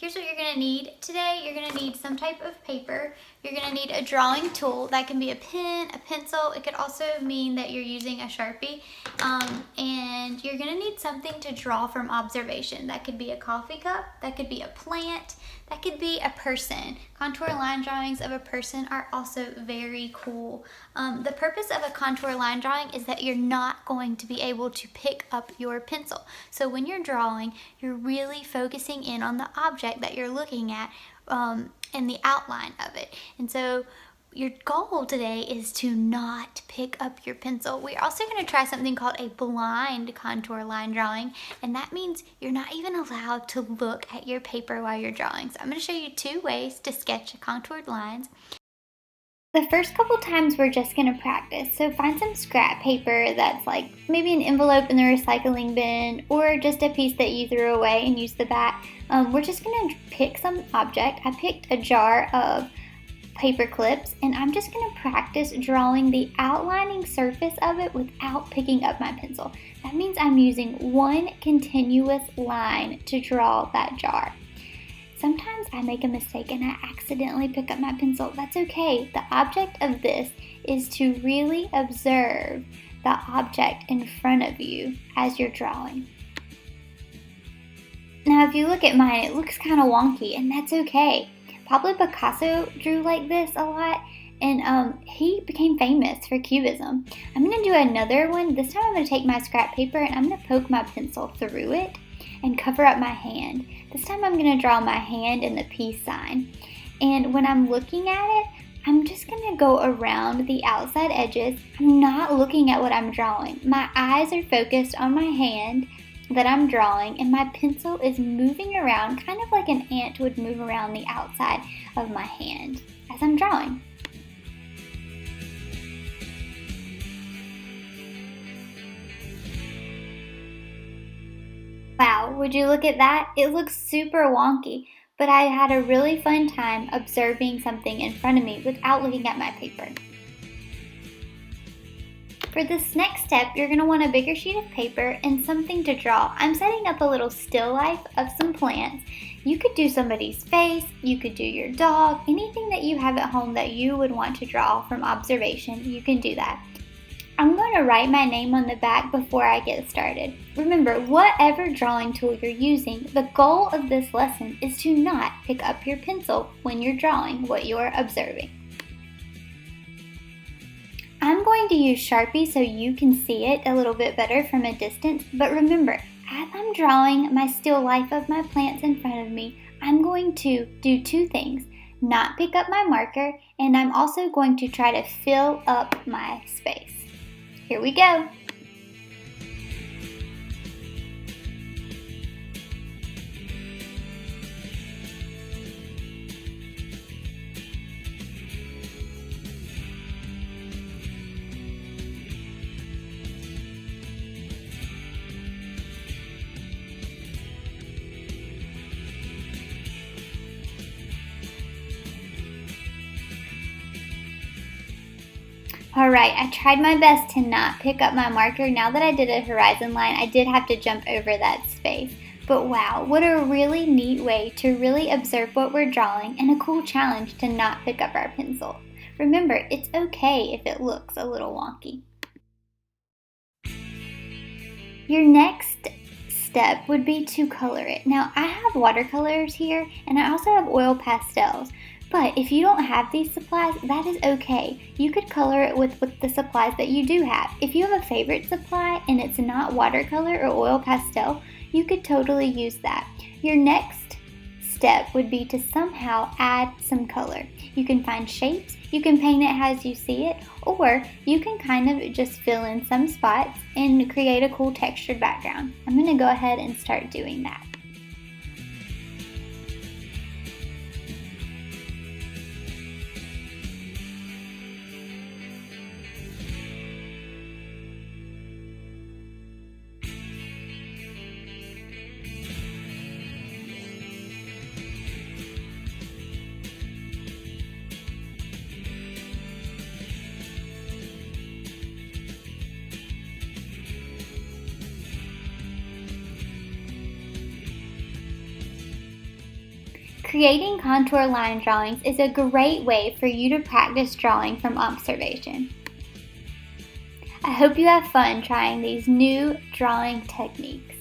here's what you're gonna need. Today, you're gonna need some type of paper. You're gonna need a drawing tool. That can be a pen, a pencil. It could also mean that you're using a Sharpie. And you're gonna need something to draw from observation. That could be a coffee cup, that could be a plant, that could be a person. Contour line drawings of a person are also very cool. The purpose of a contour line drawing is that you're not going to be able to pick up your pencil. So when you're drawing, you're really focusing in on the object that you're looking at and the outline of it. And so your goal today is to not pick up your pencil. We're also going to try something called a blind contour line drawing, and that means you're not even allowed to look at your paper while you're drawing. So I'm going to show you 2 ways to sketch contoured lines. The first couple times we're just going to practice, so find some scrap paper that's like maybe an envelope in the recycling bin or just a piece that you threw away and use the back. We're just going to pick some object. I picked a jar of paper clips and I'm just going to practice drawing the outlining surface of it without picking up my pencil. That means I'm using one continuous line to draw that jar. Sometimes I make a mistake and I accidentally pick up my pencil. That's okay. The object of this is to really observe the object in front of you as you're drawing. Now if you look at mine, it looks kind of wonky, and that's okay. Pablo Picasso drew like this a lot, and he became famous for Cubism. I'm going to do another one. This time I'm going to take my scrap paper and I'm going to poke my pencil through it and cover up my hand. This time I'm going to draw my hand in the peace sign. And when I'm looking at it, I'm just going to go around the outside edges. I'm not looking at what I'm drawing. My eyes are focused on my hand that I'm drawing, and my pencil is moving around kind of like an ant would move around the outside of my hand as I'm drawing. Wow, would you look at that? It looks super wonky, but I had a really fun time observing something in front of me without looking at my paper. For this next step, you're going to want a bigger sheet of paper and something to draw. I'm setting up a little still life of some plants. You could do somebody's face, you could do your dog, anything that you have at home that you would want to draw from observation, you can do that. I'm going to write my name on the back before I get started. Remember, whatever drawing tool you're using, the goal of this lesson is to not pick up your pencil when you're drawing what you're observing. I'm going to use Sharpie so you can see it a little bit better from a distance, but remember, as I'm drawing my still life of my plants in front of me, I'm going to do 2 things. Not pick up my marker, and I'm also going to try to fill up my space. Here we go. Alright, I tried my best to not pick up my marker. Now that I did a horizon line, I did have to jump over that space. But wow, what a really neat way to really observe what we're drawing, and a cool challenge to not pick up our pencil. Remember, it's okay if it looks a little wonky. Your next step would be to color it. Now, I have watercolors here, and I also have oil pastels. But if you don't have these supplies, that is okay. You could color it with the supplies that you do have. If you have a favorite supply and it's not watercolor or oil pastel, you could totally use that. Your next step would be to somehow add some color. You can find shapes, you can paint it as you see it, or you can kind of just fill in some spots and create a cool textured background. I'm going to go ahead and start doing that. Creating contour line drawings is a great way for you to practice drawing from observation. I hope you have fun trying these new drawing techniques.